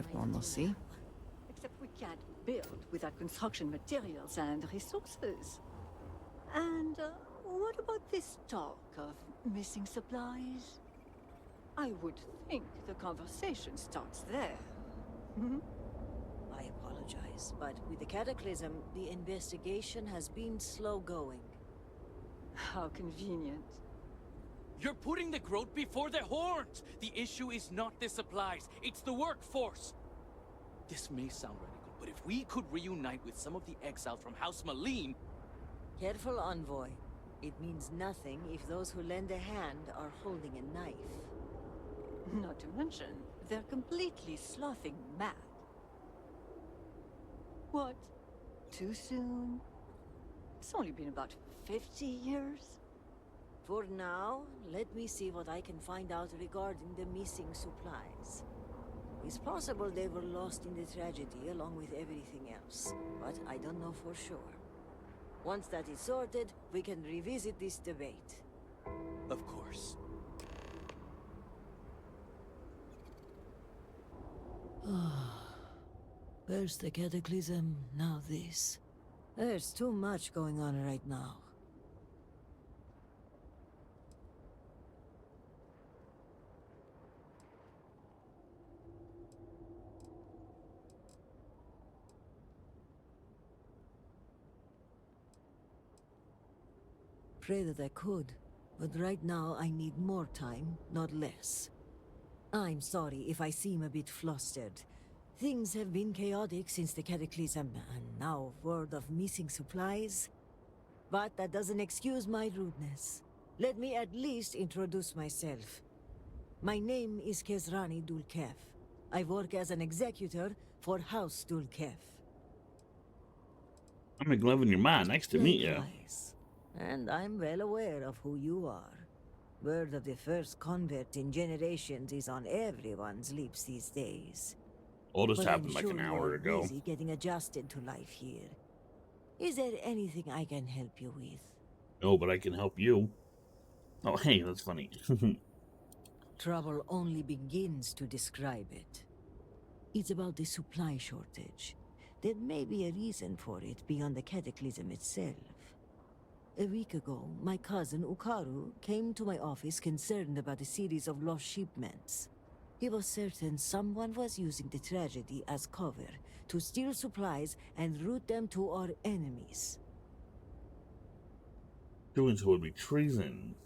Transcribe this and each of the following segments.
of normalcy. Except we can't build without construction materials and resources. And what about this talk of missing supplies? I would think the conversation starts there. Hmm? I apologize, but with the cataclysm, the investigation has been slow going. How convenient. You're putting the growth before the horns! The issue is not the supplies, it's the workforce! This may sound radical, but if we could reunite with some of the exiles from House Maleen... Careful, Envoy. It means nothing if those who lend a hand are holding a knife. Not to mention, they're completely sloughing mad. What? Too soon? It's only been about 50 years? For now, let me see what I can find out regarding the missing supplies. It's possible they were lost in the tragedy along with everything else, but I don't know for sure. Once that is sorted, we can revisit this debate. Of course. First the cataclysm, now this. There's too much going on right now. Pray that I could, but right now I need more time, not less. I'm sorry if I seem a bit flustered. Things have been chaotic since the cataclysm, and now word of missing supplies. But that doesn't excuse my rudeness. Let me at least introduce myself. My name is Kezrani Dulkef. I work as an executor for House Dulkef. I'm McLovin, your man. Nice to meet you. Likewise. And I'm well aware of who you are. Word of the first convert in generations is on everyone's lips these days. All just But happened I'm like sure an you hour are ago. busy getting adjusted to life here. Is there anything I can help you with? No, but I can help you. Oh, hey, that's funny. Trouble only begins to describe it. It's about the supply shortage. There may be a reason for it beyond the cataclysm itself. A week ago, my cousin Ukaru came to my office concerned about a series of lost shipments. He was certain someone was using the tragedy as cover to steal supplies and route them to our enemies. Doing so would be treason.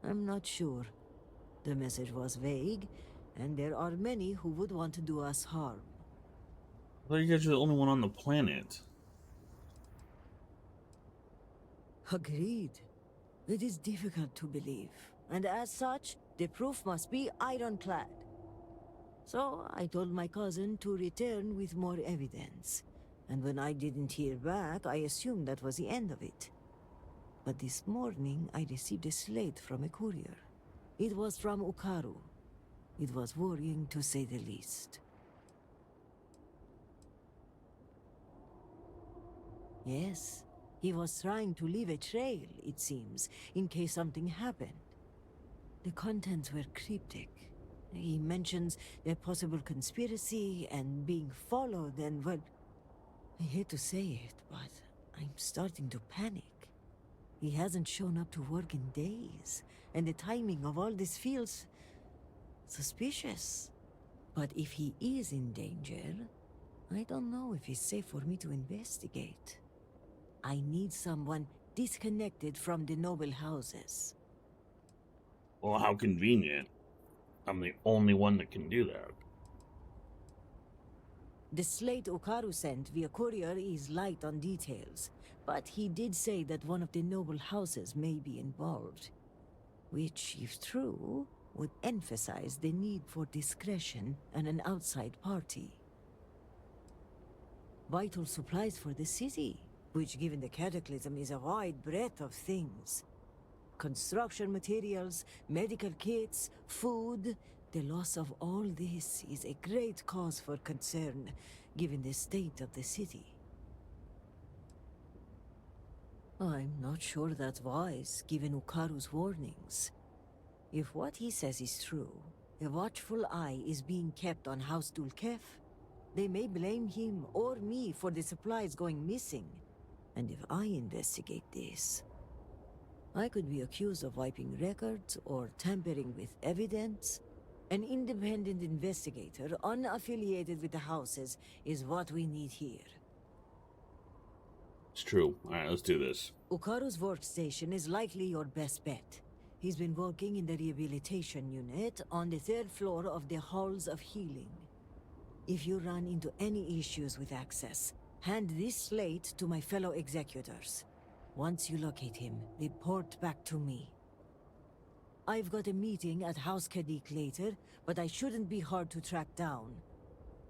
I'm not sure. The message was vague, and there are many who would want to do us harm. I thought you guys are the only one on the planet. Agreed. It is difficult to believe, and as such, the proof must be ironclad. So I told my cousin to return with more evidence, and when I didn't hear back, I assumed that was the end of it. But this morning, I received a slate from a courier. It was from Ukaru. It was worrying, to say the least. Yes, he was trying to leave a trail, it seems, in case something happened. The contents were cryptic. He mentions a possible conspiracy and being followed and, well, I hate to say it, but I'm starting to panic. He hasn't shown up to work in days, and the timing of all this feels suspicious. But if he is in danger, I don't know if it's safe for me to investigate. I need someone disconnected from the noble houses. Well, how convenient. I'm the only one that can do that. The slate Ukaru sent via courier is light on details, but he did say that one of the noble houses may be involved, which, if true, would emphasize the need for discretion and an outside party. Vital supplies for the city, which given the cataclysm is a wide breadth of things. Construction materials, medical kits, food. The loss of all this is a great cause for concern, given the state of the city. I'm not sure that's wise, given Ukaru's warnings. If what he says is true, a watchful eye is being kept on House Dulkef. They may blame him or me for the supplies going missing. And if I investigate this, I could be accused of wiping records or tampering with evidence. An independent investigator, unaffiliated with the houses, is what we need here. It's true. Alright, let's do this. Ukaru's workstation is likely your best bet. He's been working in the rehabilitation unit on the 3rd floor of the Halls of Healing. If you run into any issues with access, hand this slate to my fellow executors. Once you locate him, report back to me. I've got a meeting at House Kadik later, but I shouldn't be hard to track down.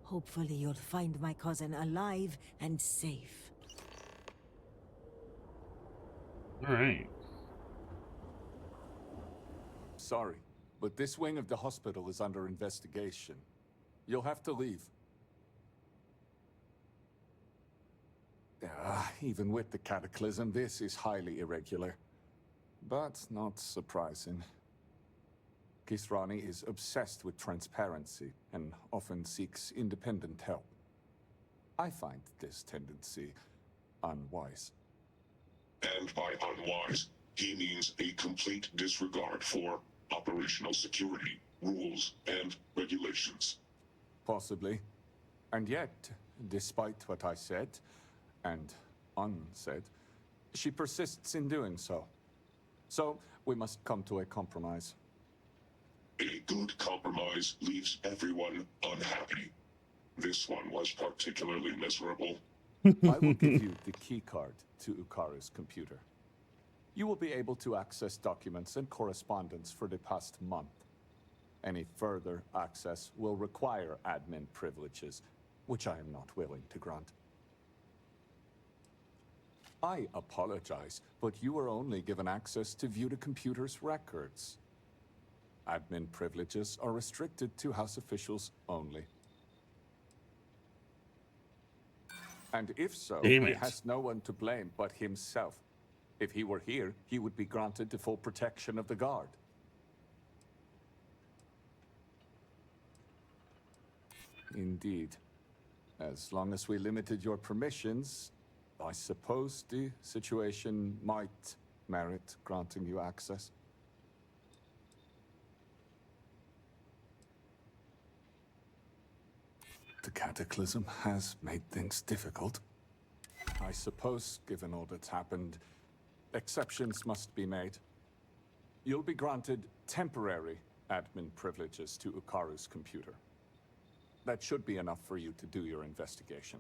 Hopefully you'll find my cousin alive and safe. Alright. Sorry, but this wing of the hospital is under investigation. You'll have to leave. Even with the cataclysm, this is highly irregular. But not surprising. Kisrani is obsessed with transparency and often seeks independent help. I find this tendency unwise. And by unwise, he means a complete disregard for operational security, rules, and regulations. Possibly. And yet, despite what I said, and unsaid, she persists in doing so. So, we must come to a compromise. A good compromise leaves everyone unhappy. This one was particularly miserable. I will give you the keycard to Ukaru's computer. You will be able to access documents and correspondence for the past month. Any further access will require admin privileges, which I am not willing to grant. I apologize, but you were only given access to view the computer's records. Admin privileges are restricted to House officials only. And if so, Damn he it. has no one to blame but himself. If he were here, he would be granted the full protection of the guard. Indeed. As long as we limited your permissions, I suppose the situation might merit granting you access. The cataclysm has made things difficult. I suppose, given all that's happened, exceptions must be made. You'll be granted temporary admin privileges to Ukaru's computer. That should be enough for you to do your investigation.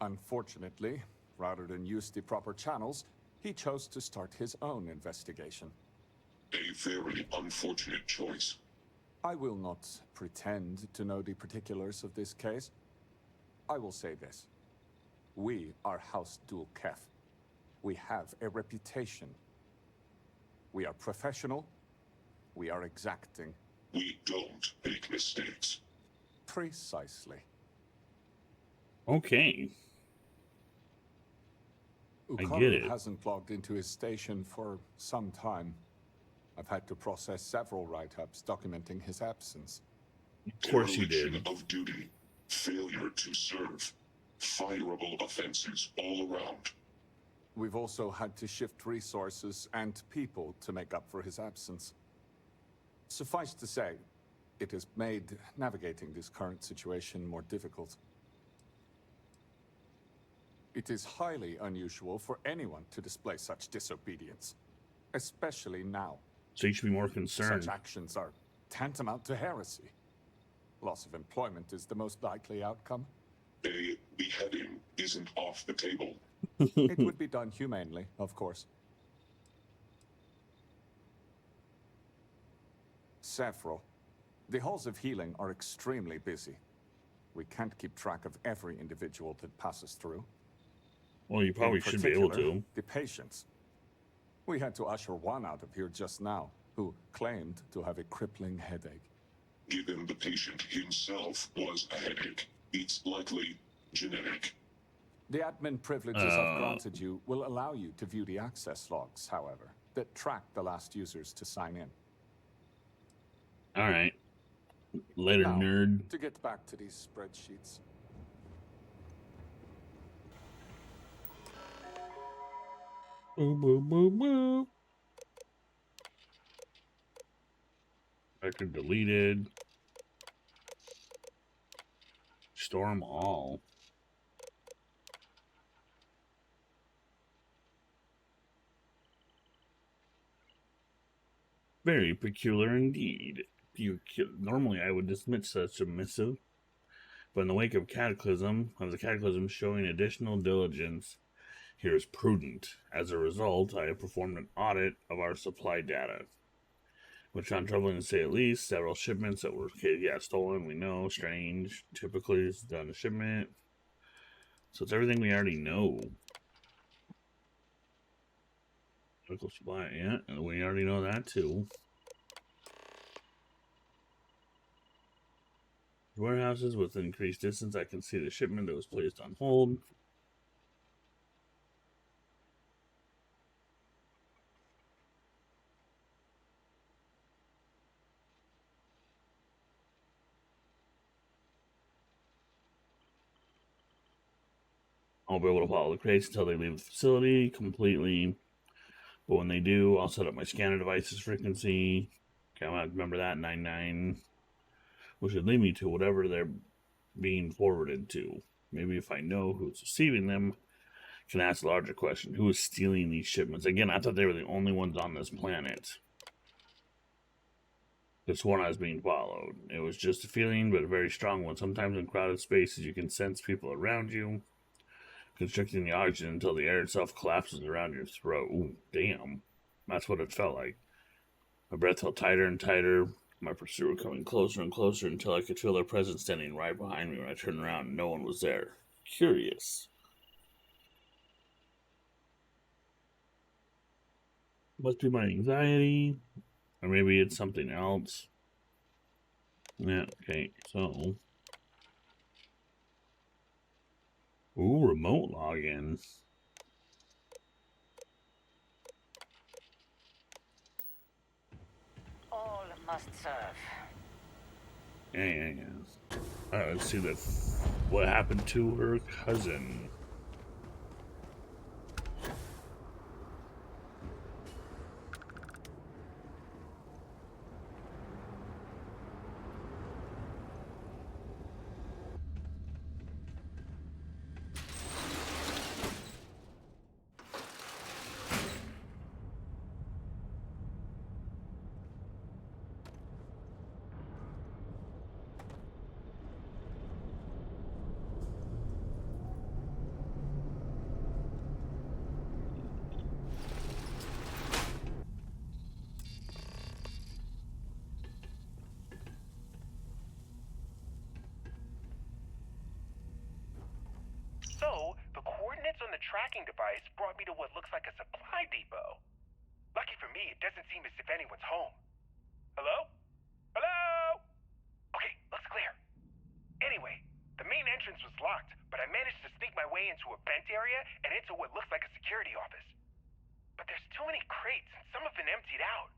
Unfortunately, rather than use the proper channels, he chose to start his own investigation. A very unfortunate choice. I will not pretend to know the particulars of this case. I will say this. We are House Dulkef. We have a reputation. We are professional. We are exacting. We don't make mistakes. Precisely. Okay. I Ukaru get it. hasn't logged into his station for some time. I've had to process several write-ups documenting his absence. Of course you Dereliction did. of duty, failure to serve, fireable offenses all around. We've also had to shift resources and people to make up for his absence. Suffice to say, it has made navigating this current situation more difficult. It is highly unusual for anyone to display such disobedience, especially now. So you should be more concerned. Such actions are tantamount to heresy. Loss of employment is the most likely outcome. A beheading isn't off the table. It would be done humanely, of course. Several. The halls of healing are extremely busy. We can't keep track of every individual that passes through. Well, you probably In should be able particular, to. The patients. We had to usher one out of here just now, who claimed to have a crippling headache. Given the patient himself was a headache, it's likely genetic. The admin privileges I've granted you will allow you to view the access logs, however. that tracked the last users to sign in. Alright. Later, Now, nerd. to get back to these spreadsheets. Boo, boo, boo, boo. Record deleted. Store 'em all. Very peculiar indeed. Normally, I would dismiss such a missive, but in the wake of the cataclysm showing additional diligence here is prudent. As a result, I have performed an audit of our supply data, which found troubling to say at least. Several shipments that were stolen. We know, strange. Typically, it's done a shipment, so it's everything we already know. Medical supply, yeah, and we already know that too. Warehouses with increased distance. I can see the shipment that was placed on hold. I'll be able to follow the crates until they leave the facility completely. But when they do, I'll set up my scanner device's frequency. Okay, I might remember that 99, which would lead me to whatever they're being forwarded to. Maybe if I know who's receiving them, I can ask a larger question. Who is stealing these shipments? Again, I thought they were the only ones on this planet. This one I was being followed. It was just a feeling, but a very strong one. Sometimes in crowded spaces, you can sense people around you, constricting the oxygen until the air itself collapses around your throat. Ooh, damn. That's what it felt like. My breath felt tighter and tighter. My pursuer coming closer and closer until I could feel their presence standing right behind me. When I turned around, no one was there. Curious. Must be my anxiety. Or maybe it's something else. Yeah, okay, so. Ooh, remote login. All must serve. Yeah. Alright, let's see what happened to her cousin. So, the coordinates on the tracking device brought me to what looks like a supply depot. Lucky for me, it doesn't seem as if anyone's home. Hello? Hello? Okay, looks clear. Anyway, the main entrance was locked, but I managed to sneak my way into a vent area and into what looks like a security office. But there's too many crates and some have been emptied out.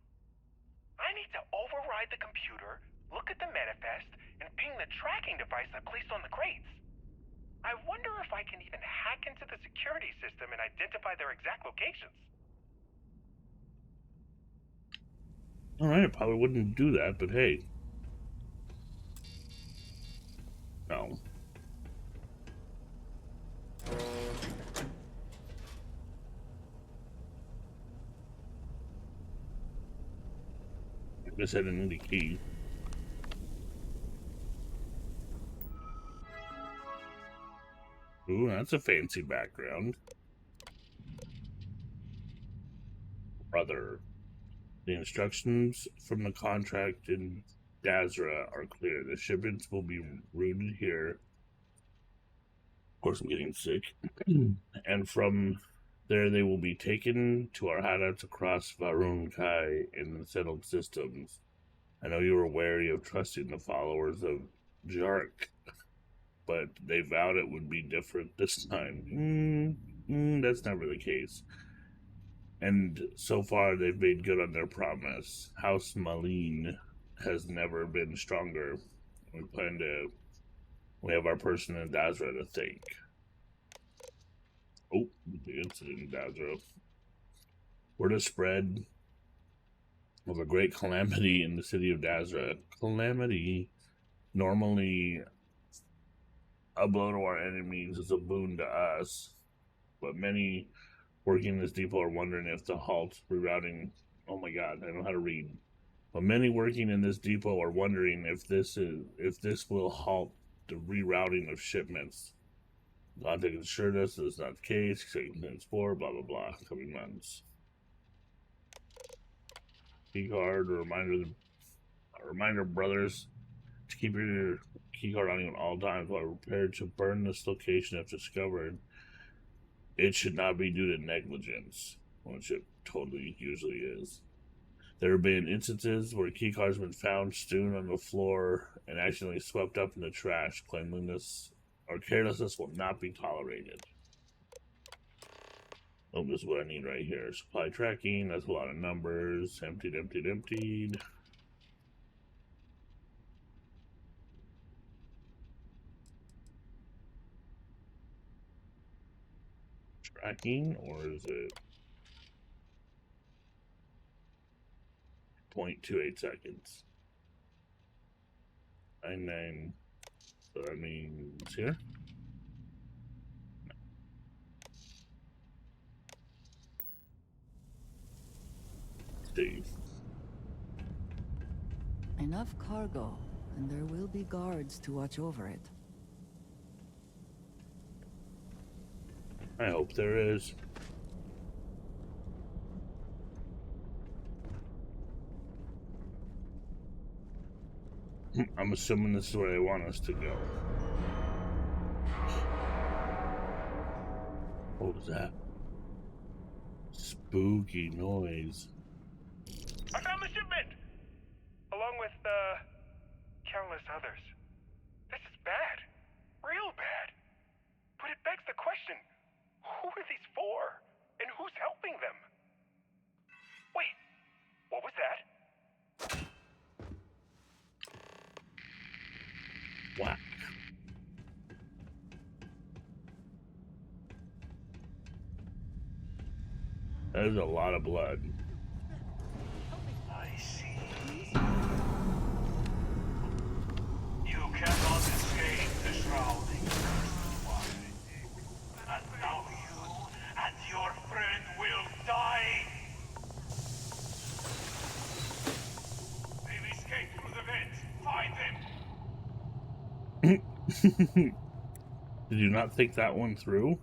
I need to override the computer, look at the manifest, and ping the tracking device I placed on the crates. I wonder if I can even hack into the security system and identify their exact locations. Alright, I probably wouldn't do that, but hey. No. I guess I didn't need a key. Ooh, that's a fancy background. Brother. The instructions from the contract in Dazra are clear. The shipments will be routed here. Of course, I'm getting sick. And from there, they will be taken to our hideouts across Varun Kai in the settled systems. I know you were wary of trusting the followers of Jark, but they vowed it would be different this time. That's never the case. And so far, they've made good on their promise. House Malene has never been stronger. We have our person in Dazra to thank. Oh, the incident in Dazra. Word has spread of a great calamity in the city of Dazra. Calamity. Normally, a blow to our enemies is a boon to us, but many working in this depot are wondering if the halt rerouting. Oh my God, I don't know how to read. But many working in this depot are wondering if this will halt the rerouting of shipments. Logic assured us that is not the case. It's for blah blah blah. Coming months. Key card. A reminder, brothers, to keep your key card on you at all times while prepared to burn this location if discovered. It should not be due to negligence, which it totally usually is. There have been instances where keycards have been found strewn on the floor and accidentally swept up in the trash. Cleanliness or carelessness will not be tolerated. Oh, this is what I need right here. Supply tracking, that's a lot of numbers. Emptied, emptied, emptied. Tracking, or is it 0.28 seconds? 99. So that means here. Steve. Enough cargo, and there will be guards to watch over it. I hope there is. I'm assuming this is where they want us to go. What was that? Spooky noise. I found the shipment! Along with, countless others. This is bad. Real bad. But it begs the question, who are these for? And who's helping them? Wait, what was that? Wow. That is a lot of blood. I see. You cannot escape the shrouding. And now you and your friend will die. They've escaped through the vent. Find them. Did you not think that one through?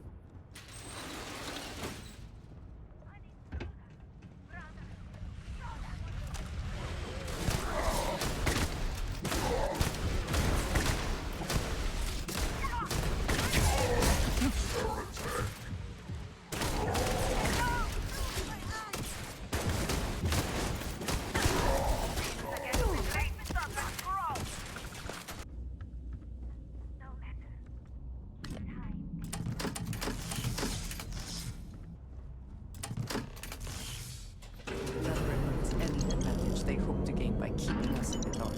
They hope to gain by keeping us in the dark.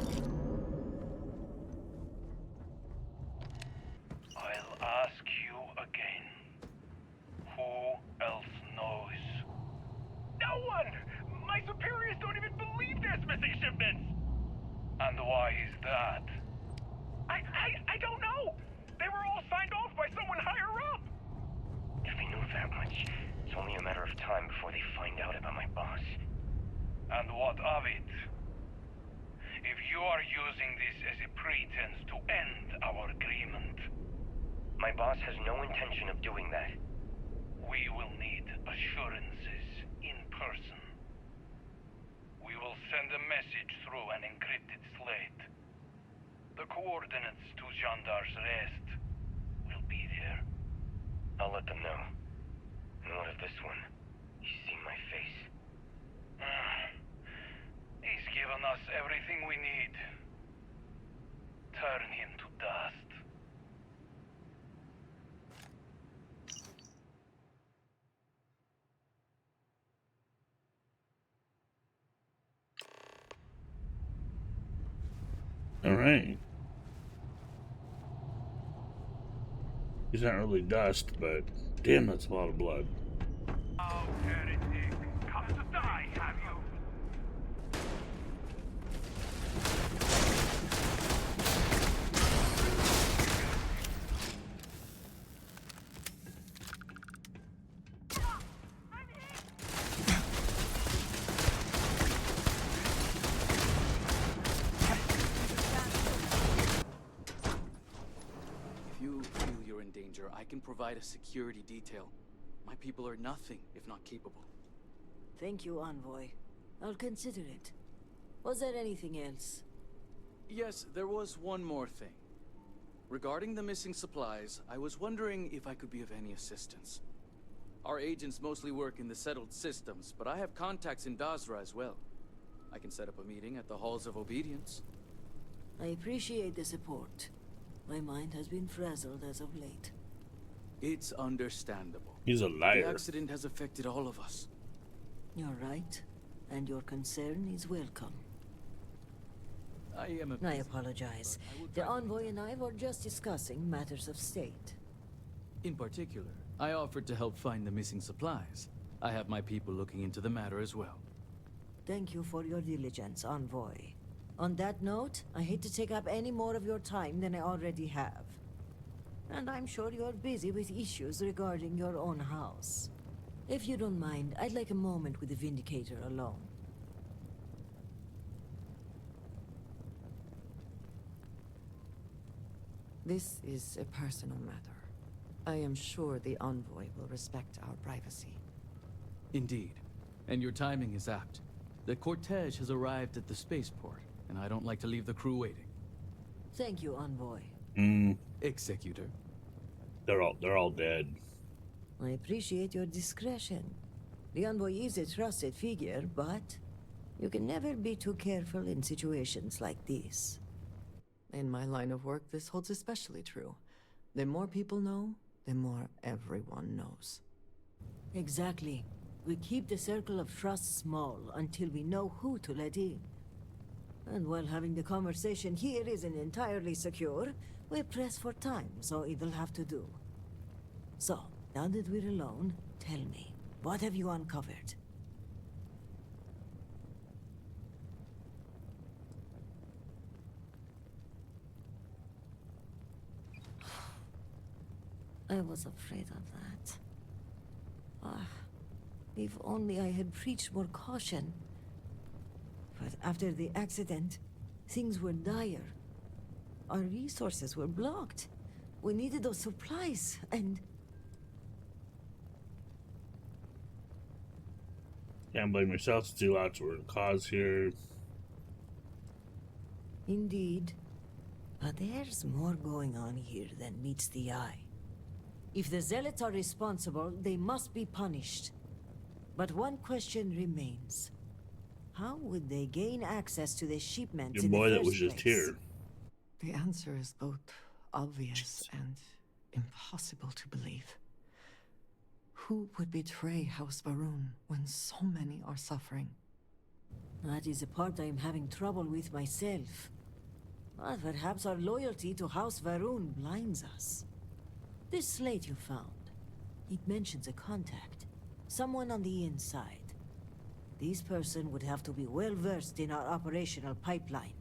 I'll ask you again. Who else knows? No one! My superiors don't even believe there's missing shipments! And why is that? I don't know! They were all signed off by someone higher up! If they knew that much, it's only a matter of time before they find out about my boss. And what of it? If you are using this as a pretense to end our agreement, My boss has no intention of doing that. we will need assurances in person. We will send a message through an encrypted slate. The coordinates to Gendar's rest will be there. I'll let them know. And what of this one? He's seen my face. He's given us everything we need. Turn him to dust. All right. He's not really dust, but damn, that's a lot of blood. Oh, heretic. Come to die, have you? If you feel you're in danger, I can provide a security detail. My people are nothing if not capable. Thank you, Envoy. I'll consider it. Was there anything else? Yes, there was one more thing. Regarding the missing supplies, I was wondering if I could be of any assistance. Our agents mostly work in the settled systems, but I have contacts in Dazra as well. I can set up a meeting at the Halls of Obedience. I appreciate the support. My mind has been frazzled as of late. It's understandable. He's a liar. The accident has affected all of us. You're right, and your concern is welcome. I am a I busy apologize. but I will The try to- Envoy and I were just discussing matters of state. In particular, I offered to help find the missing supplies. I have my people looking into the matter as well. Thank you for your diligence, Envoy. On that note, I hate to take up any more of your time than I already have. And I'm sure you're busy with issues regarding your own house. If you don't mind, I'd like a moment with the Vindicator alone. This is a personal matter. I am sure the Envoy will respect our privacy. Indeed. And your timing is apt. The cortege has arrived at the spaceport, and I don't like to leave the crew waiting. Thank you, Envoy. Executor. They're all dead. I appreciate your discretion. The Envoy is a trusted figure, but you can never be too careful in situations like this. In my line of work, this holds especially true. The more people know, the more everyone knows. Exactly. We keep the circle of trust small until we know who to let in. And while having the conversation here isn't entirely secure, we press for time, so it'll have to do. So, now that we're alone, tell me, what have you uncovered? I was afraid of that. If only I had preached more caution. But after the accident, things were dire. Our resources were blocked. We needed those supplies, and... Can't blame yourself. Still lots were the cause here. Indeed. But there's more going on here than meets the eye. If the Zealots are responsible, they must be punished. But one question remains. How would they gain access to the shipments Your in the boy that first was just place? here. The answer is both obvious and impossible to believe. Who would betray House Varun when so many are suffering? That is a part I am having trouble with myself. But perhaps our loyalty to House Varun blinds us. This slate you found, it mentions a contact. Someone on the inside. This person would have to be well versed in our operational pipeline.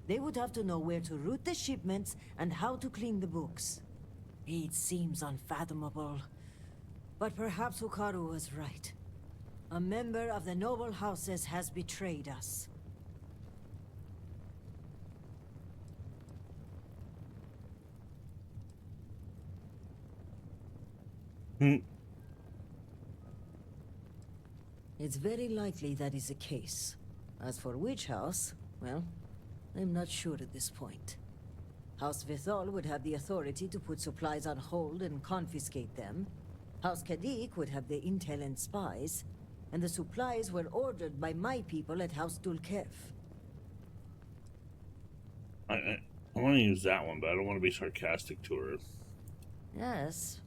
They would have to know where to route the shipments and how to clean the books. It seems unfathomable. But perhaps Hukaru was right. A member of the noble houses has betrayed us. It's very likely that is the case. As for which house, well, I'm not sure at this point. House Vithal would have the authority to put supplies on hold and confiscate them. House Kadik would have the intel and spies. And the supplies were ordered by my people at House Dulkef. I want to use that one, but I don't want to be sarcastic to her. Yes,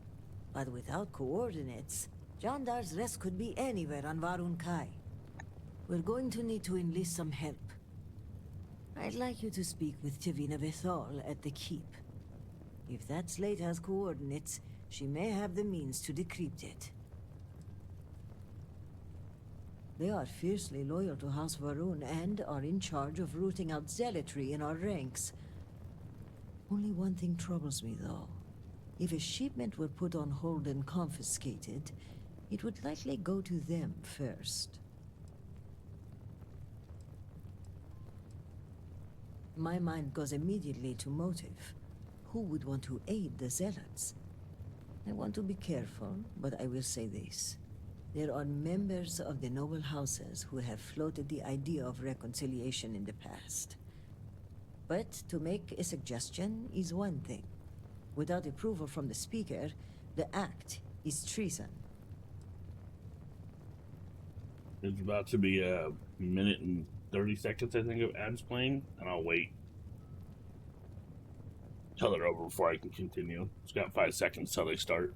but without coordinates, Jandar's rest could be anywhere on Varun Kai. We're going to need to enlist some help. I'd like you to speak with Tivina Bethal at the Keep. If that slate has coordinates, she may have the means to decrypt it. They are fiercely loyal to House Varun and are in charge of rooting out zealotry in our ranks. Only one thing troubles me, though. If a shipment were put on hold and confiscated, it would likely go to them first. My mind goes immediately to motive. Who would want to aid the zealots? I want to be careful, but I will say this. There are members of the noble houses who have floated the idea of reconciliation in the past. But to make a suggestion is one thing. Without approval from the speaker, the act is treason. It's about to be a minute and 30 seconds, I think, of ads playing, and I'll wait till they're over before I can continue. It's got 5 seconds till they start.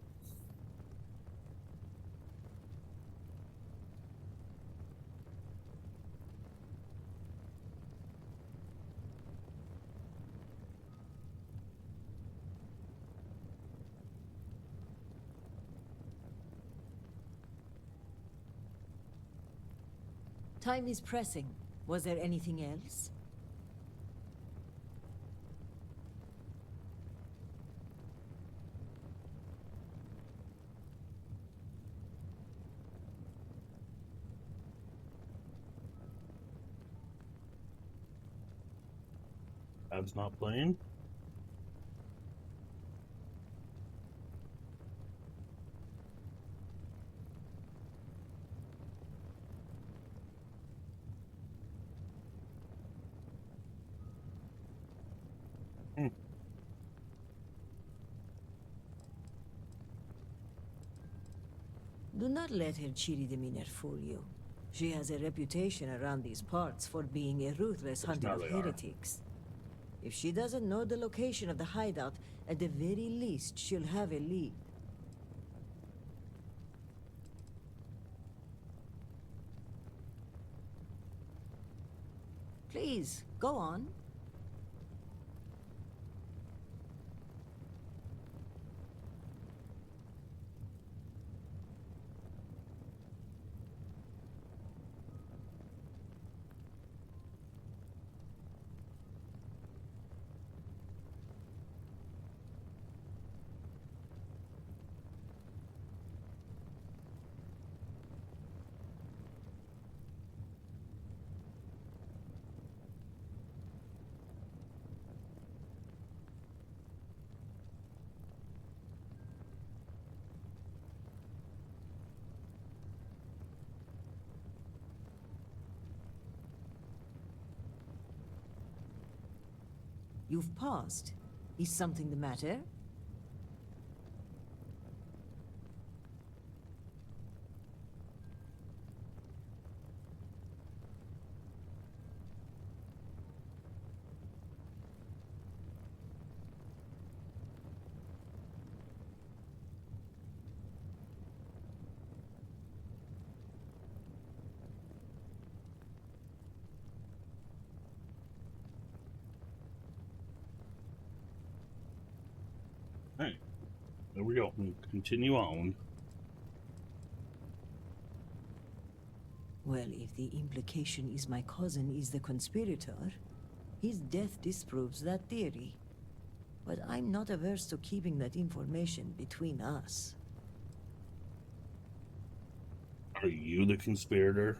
Time is pressing. Was there anything else? Ads not playing. Do not let her cheery demeanor fool you. She has a reputation around these parts for being a ruthless hunter of heretics. If she doesn't know the location of the hideout, at the very least, she'll have a lead. Please, go on. You've paused. Is something the matter? Alright, there we go. We'll continue on. Well, if the implication is my cousin is the conspirator, his death disproves that theory. But I'm not averse to keeping that information between us. Are you the conspirator?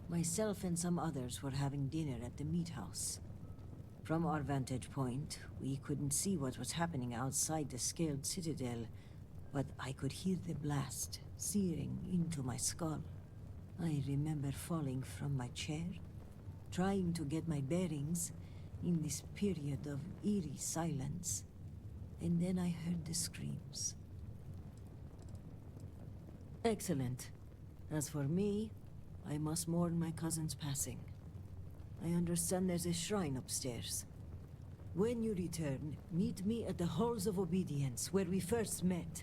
Myself and some others were having dinner at the meat house. From our vantage point, we couldn't see what was happening outside the scaled citadel, but I could hear the blast searing into my skull. I remember falling from my chair, trying to get my bearings in this period of eerie silence, and then I heard the screams. Excellent. As for me, I must mourn my cousin's passing. I understand there's a shrine upstairs. When you return, meet me at the Halls of Obedience, where we first met.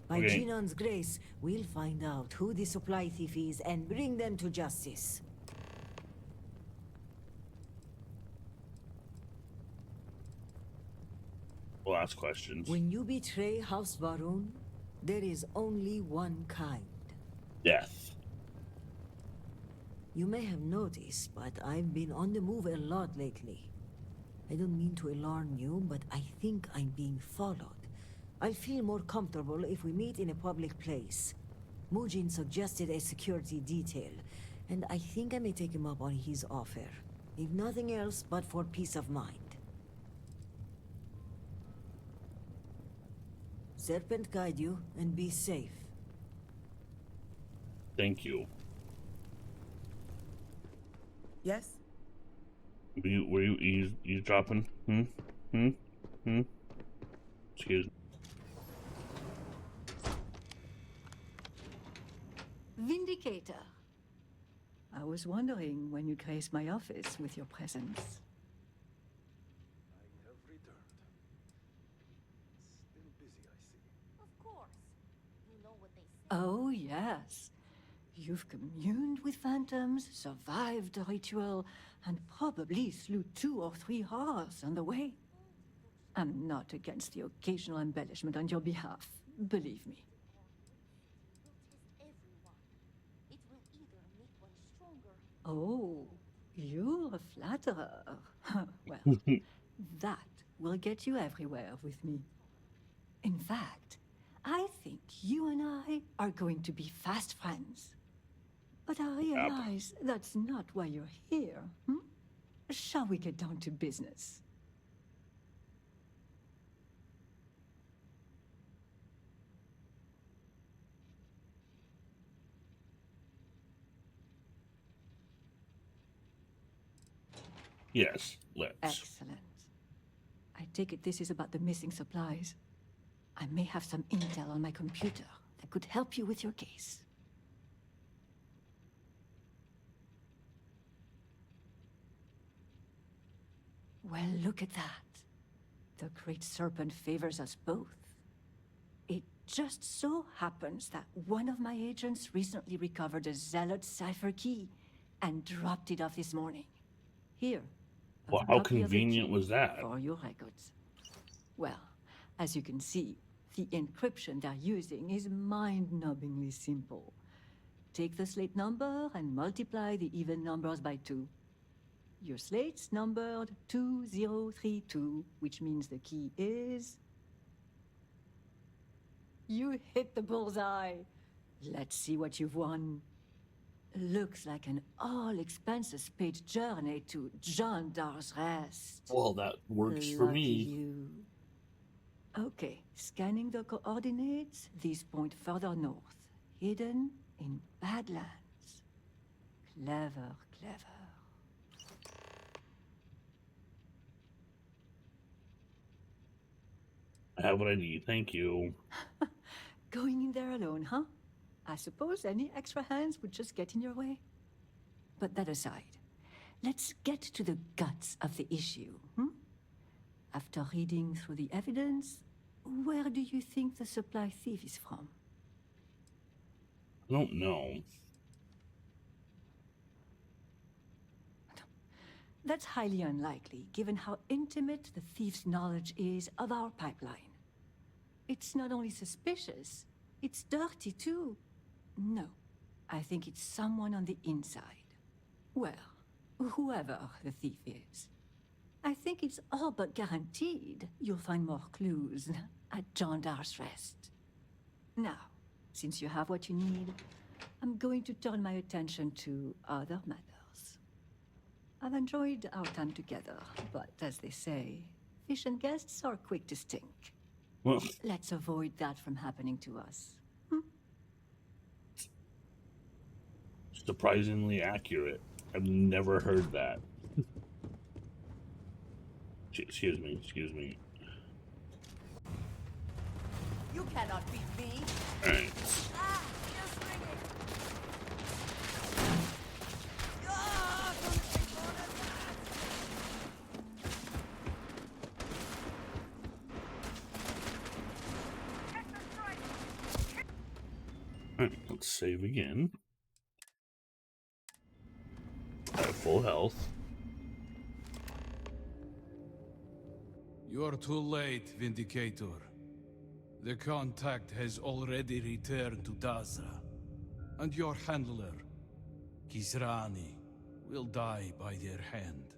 By Jinon's grace, we'll find out who the supply thief is and bring them to justice. We'll ask questions. When you betray House Varun, there is only one kind. Death. You may have noticed, but I've been on the move a lot lately. I don't mean to alarm you, but I think I'm being followed. I'll feel more comfortable if we meet in a public place. Mujin suggested a security detail, and I think I may take him up on his offer. If nothing else, but for peace of mind. Serpent guide you, and be safe. Thank you. Yes? Were you eavesdropping? Excuse me. Vindicator. I was wondering when you'd grace my office with your presence. I have returned. Still busy, I see. Of course. You know what they say. Oh, yes. You've communed with phantoms, survived the ritual, and probably slew 2 or 3 horrors on the way. I'm not against the occasional embellishment on your behalf, believe me. Will test everyone. It will either make one stronger. Oh, you're a flatterer. Well, that will get you everywhere with me. In fact, I think you and I are going to be fast friends. But I realize that's not why you're here, Shall we get down to business? Yes, let's. Excellent. I take it this is about the missing supplies. I may have some intel on my computer that could help you with your case. Well, look at that. The Great Serpent favors us both. It just so happens that one of my agents recently recovered a Zealot cipher key and dropped it off this morning. Here. Well, how convenient was that? For your records. Well, as you can see, the encryption they're using is mind-numbingly simple. Take the slate number and multiply the even numbers by 2. Your slate's numbered 2032, which means the key is... You hit the bullseye. Let's see what you've won. Looks like an all-expenses-paid journey to Jandar's Rest. Well, that works for Lucky me. You. Okay, scanning the coordinates, these point further north, hidden in Badlands. Clever, clever. I have what I need, thank you. Going in there alone, huh? I suppose any extra hands would just get in your way. But that aside, let's get to the guts of the issue, After reading through the evidence, where do you think the supply thief is from? I don't know. That's highly unlikely, given how intimate the thief's knowledge is of our pipeline. It's not only suspicious, it's dirty too. No, I think it's someone on the inside. Well, whoever the thief is. I think it's all but guaranteed you'll find more clues at Jandar's Rest. Now, since you have what you need, I'm going to turn my attention to other matters. I've enjoyed our time together, but as they say, fish and guests are quick to stink. Well, Let's avoid that from happening to us. surprisingly accurate. I've never heard that. Excuse me. You cannot beat me. Alright. Ah, you're swinging. Ah, don't take more than Alright, let's save again. I have full health. You're too late, Vindicator. The contact has already returned to Dazra, and your handler, Kizrani, will die by their hand.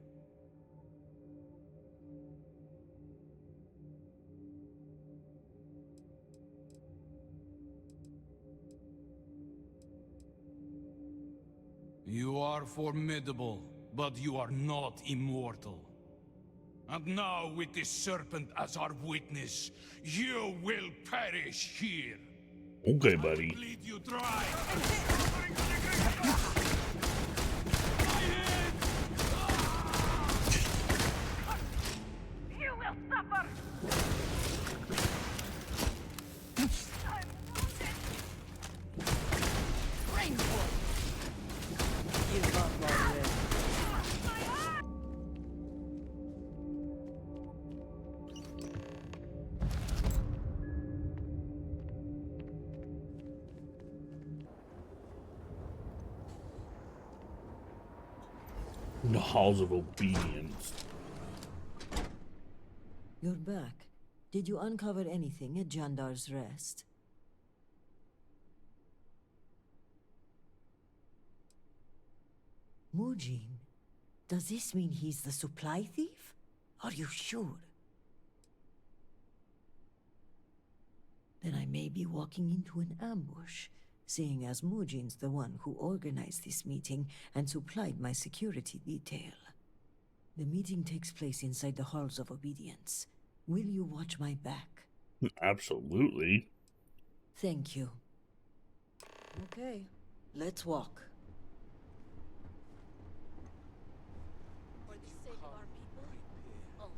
You are formidable, but you are not immortal. And now, with this serpent as our witness, you will perish here. Okay, buddy. Bleed you dry. You will suffer! I'm wounded! Rainbow! Give up already. The halls of obedience. You're back. Did you uncover anything at Jandar's Rest? Mujin? Does this mean he's the supply thief? Are you sure? Then I may be walking into an ambush, seeing as Mujin's the one who organized this meeting and supplied my security detail. The meeting takes place inside the Halls of Obedience. Will you watch my back? Absolutely. Thank you. Okay, let's walk. For the sake of our people, always.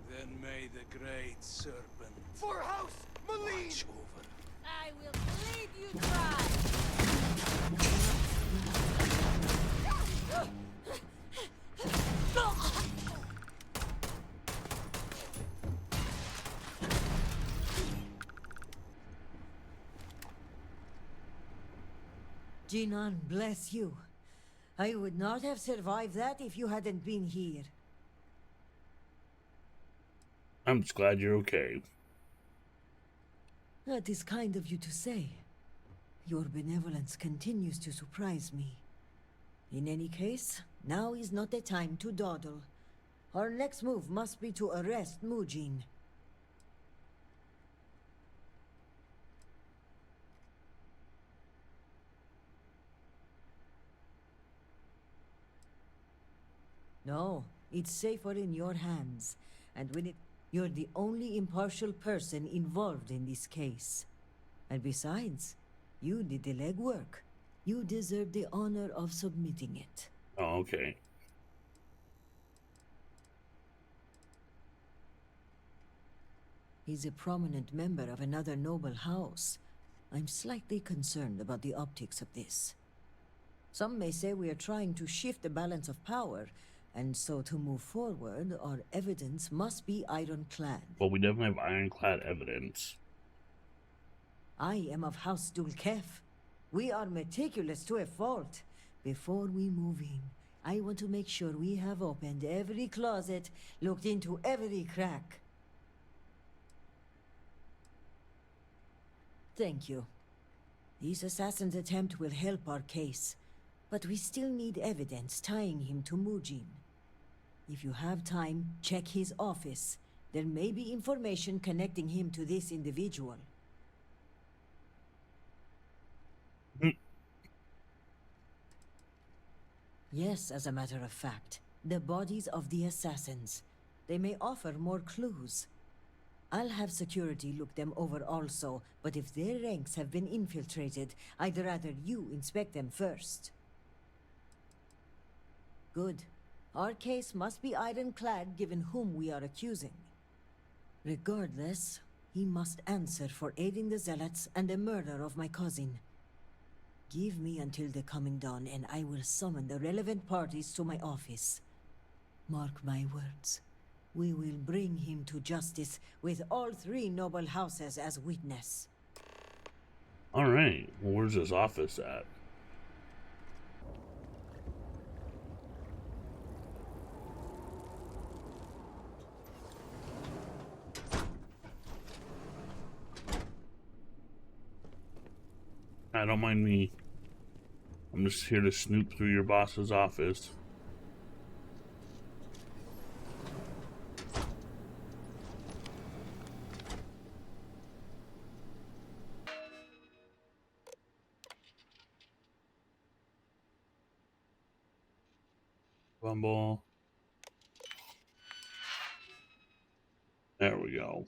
Then may the great serpent For House Malene! watch over. I will bleed you dry! Jinan, bless you. I would not have survived that if you hadn't been here. I'm just glad you're okay. That is kind of you to say. Your benevolence continues to surprise me. In any case, now is not the time to dawdle. Our next move must be to arrest Mujin. No, it's safer in your hands. And when you're the only impartial person involved in this case. And besides, you did the legwork. You deserve the honor of submitting it. Oh, okay. He's a prominent member of another noble house. I'm slightly concerned about the optics of this. Some may say we are trying to shift the balance of power, and so to move forward, our evidence must be ironclad. Well, we definitely have ironclad evidence. I am of House Dulkef. We are meticulous to a fault. Before we move in, I want to make sure we have opened every closet, looked into every crack. Thank you. This assassin's attempt will help our case, but we still need evidence tying him to Mujin. If you have time, check his office. There may be information connecting him to this individual. Yes, as a matter of fact. The bodies of the assassins. They may offer more clues. I'll have security look them over also, but if their ranks have been infiltrated, I'd rather you inspect them first. Good. Our case must be ironclad given whom we are accusing. Regardless, he must answer for aiding the Zealots and the murder of my cousin. Give me until the coming dawn and I will summon the relevant parties to my office. Mark my words. We will bring him to justice with all three noble houses as witness. Alright, well, where's his office at? don't mind me. I'm just here to snoop through your boss's office. Rumble. There we go.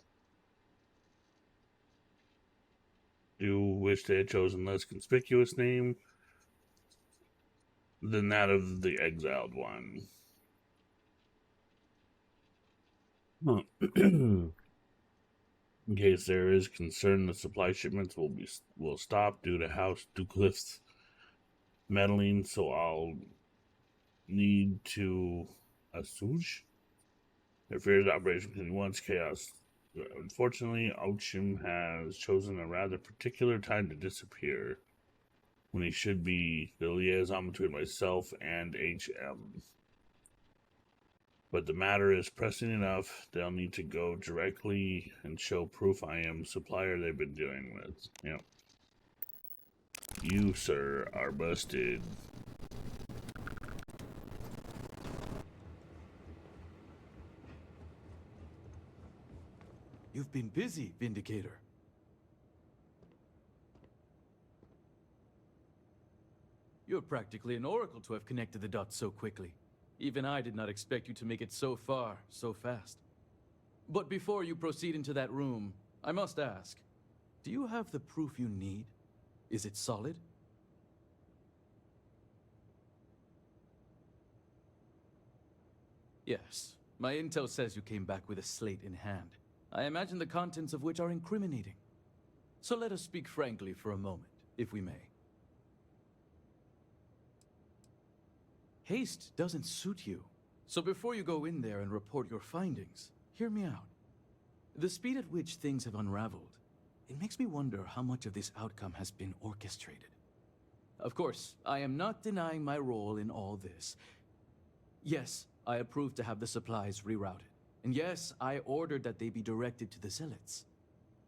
Do wish they had chosen less conspicuous name than that of the exiled one. Huh. In case there is concern, the supply shipments will stop due to House Ducliff's meddling, so I'll need to assuage. Their fears operation can once chaos. Unfortunately, Ochim has chosen a rather particular time to disappear, when he should be the liaison between myself and HM. But the matter is pressing enough, they'll need to go directly and show proof I am the supplier they've been dealing with. Yep. You, sir, are busted. You've been busy, Vindicator. You're practically an oracle to have connected the dots so quickly. Even I did not expect you to make it so far, so fast. But before you proceed into that room, I must ask, do you have the proof you need? Is it solid? Yes. My intel says you came back with a slate in hand. I imagine the contents of which are incriminating. So let us speak frankly for a moment, if we may. Haste doesn't suit you. So before you go in there and report your findings, hear me out. The speed at which things have unraveled, it makes me wonder how much of this outcome has been orchestrated. Of course, I am not denying my role in all this. Yes, I approved to have the supplies rerouted. And yes, I ordered that they be directed to the Zealots.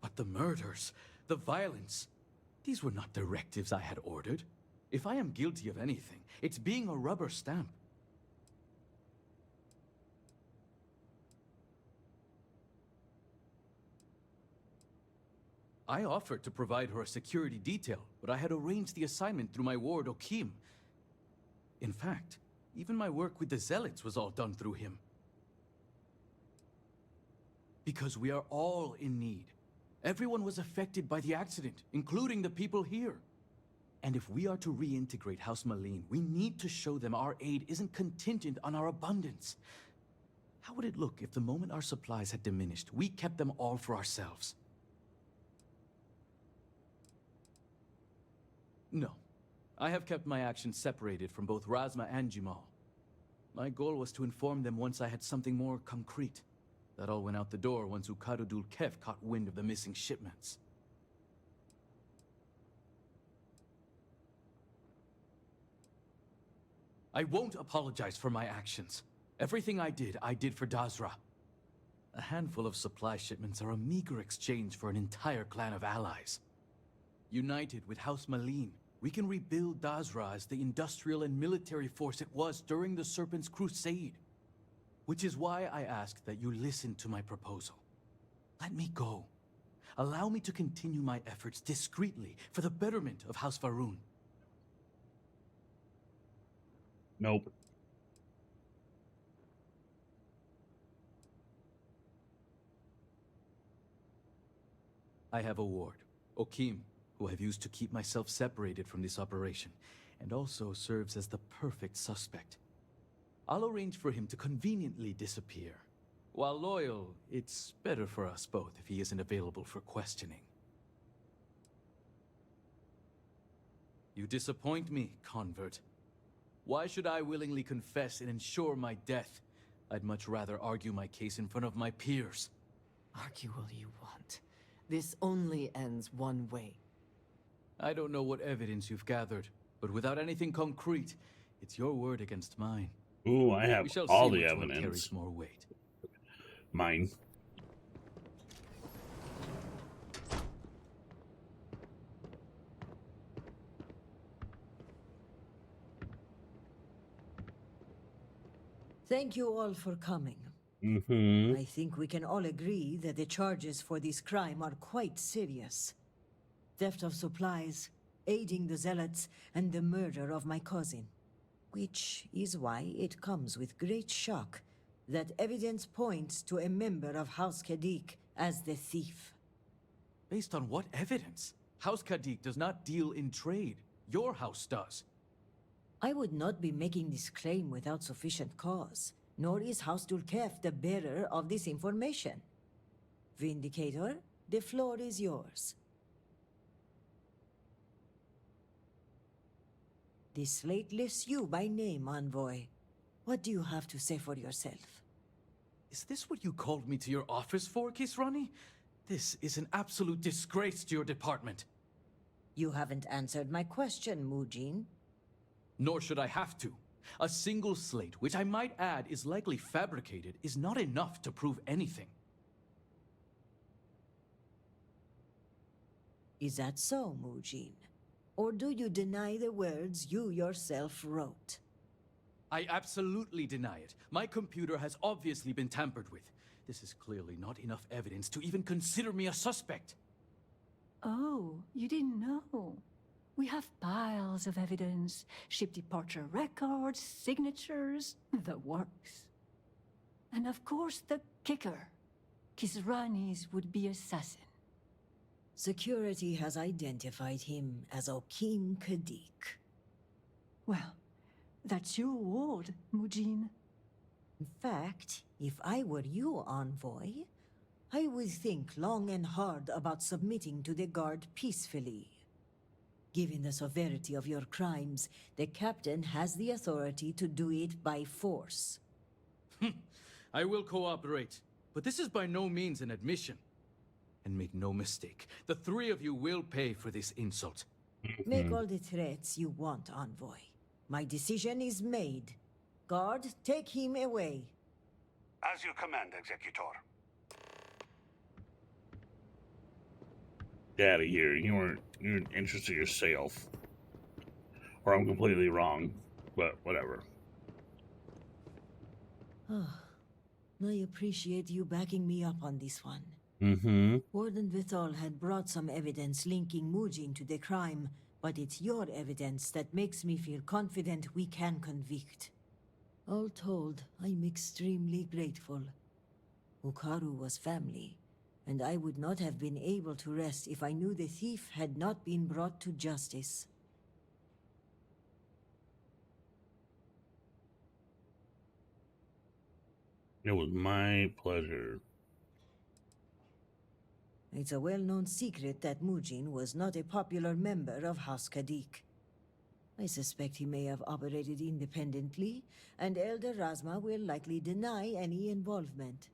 But the murders, the violence, these were not directives I had ordered. If I am guilty of anything, it's being a rubber stamp. I offered to provide her a security detail, but I had arranged the assignment through my ward, Okim. In fact, even my work with the Zealots was all done through him. Because we are all in need. Everyone was affected by the accident, including the people here. And if we are to reintegrate House Malene, we need to show them our aid isn't contingent on our abundance. How would it look if the moment our supplies had diminished, we kept them all for ourselves? No. I have kept my actions separated from both Razma and Jimal. My goal was to inform them once I had something more concrete. That all went out the door once Ukadudul Kef caught wind of the missing shipments. I won't apologize for my actions. Everything I did for Dazra. A handful of supply shipments are a meager exchange for an entire clan of allies. United with House Malene, we can rebuild Dazra as the industrial and military force it was during the Serpent's Crusade. Which is why I ask that you listen to my proposal. Let me go. Allow me to continue my efforts discreetly for the betterment of House Va'ruun. Nope. I have a ward, Okim, who I've used to keep myself separated from this operation, and also serves as the perfect suspect. I'll arrange for him to conveniently disappear. While loyal, it's better for us both if he isn't available for questioning. You disappoint me, convert. Why should I willingly confess and ensure my death? I'd much rather argue my case in front of my peers. Argue all you want. This only ends one way. I don't know what evidence you've gathered, but without anything concrete, it's your word against mine. Ooh, I have We shall all see the which one evidence. carries more weight. Mine. Thank you all for coming. Mm-hmm. I think we can all agree that the charges for this crime are quite serious. Theft of supplies, aiding the zealots, and the murder of my cousin. Which is why it comes with great shock that evidence points to a member of House Kadik as the thief. Based on what evidence? House Kadik does not deal in trade. Your house does. I would not be making this claim without sufficient cause, nor is House Dulkef the bearer of this information. Vindicator, the floor is yours. This slate lists you by name, Envoy. What do you have to say for yourself? Is this what you called me to your office for, Kisrani? This is an absolute disgrace to your department. You haven't answered my question, Mujin. Nor should I have to. A single slate, which I might add is likely fabricated, is not enough to prove anything. Is that so, Mujin? Or do you deny the words you yourself wrote? I absolutely deny it. My computer has obviously been tampered with. This is clearly not enough evidence to even consider me a suspect. Oh, you didn't know. We have piles of evidence, ship departure records, signatures, the works. And of course the kicker. Kisrani's would-be assassin. Security has identified him as Okim Kadik. Well, that's your ward, Mujin. In fact, if I were you, Envoy, I would think long and hard about submitting to the guard peacefully. Given the severity of your crimes, the captain has the authority to do it by force. I will cooperate, but this is by no means an admission. And make no mistake, the three of you will pay for this insult. Make all the threats you want, Envoy. My decision is made. Guard, take him away. As you command, Executor. Get out of here. You're interested yourself. Or I'm completely wrong. But whatever. I appreciate you backing me up on this one. Mm-hmm. Warden Vithal had brought some evidence linking Mujin to the crime, but it's your evidence that makes me feel confident we can convict. All told, I'm extremely grateful. Ukaru was family, and I would not have been able to rest if I knew the thief had not been brought to justice. It was my pleasure. It's a well-known secret that Mujin was not a popular member of House Kadik. I suspect he may have operated independently, and Elder Razma will likely deny any involvement.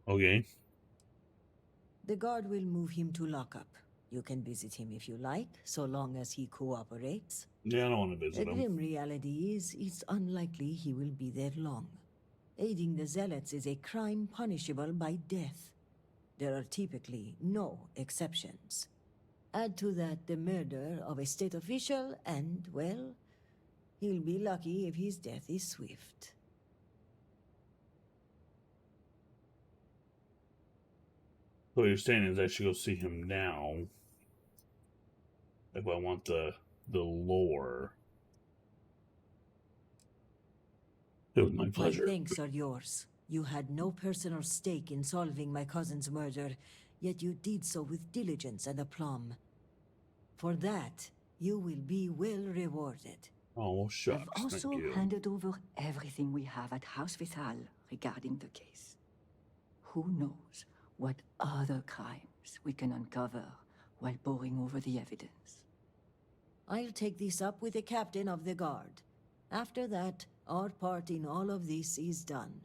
Okay. The guard will move him to lockup. You can visit him if you like, so long as he cooperates. Yeah, I don't want to visit The him. grim reality is, it's unlikely he will be there long. Aiding the zealots is a crime punishable by death. There are typically no exceptions. Add to that the murder of a state official and, well, he'll be lucky if his death is swift. So what you're saying is I should go see him now. If I want the lore. It was my pleasure. My thanks are yours. You had no personal stake in solving my cousin's murder, yet you did so with diligence and aplomb. For that, you will be well rewarded. Oh, shucks. I've also Thank you. handed over everything we have at House Vithal regarding the case. Who knows what other crimes we can uncover while poring over the evidence. I'll take this up with the captain of the guard. After that, our part in all of this is done.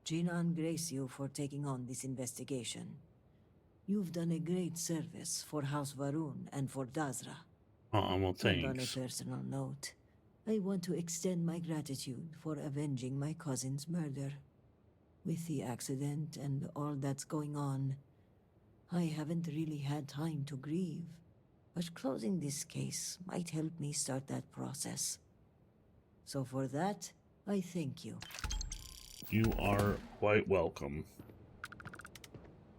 Jinan grace you for taking on this investigation. You've done a great service for House Varun and for Dazra. Oh, well, And on a thanks. personal note, I want to extend my gratitude for avenging my cousin's murder. With the accident and all that's going on, I haven't really had time to grieve. but closing this case might help me start that process. So for that, I thank you. You are quite welcome.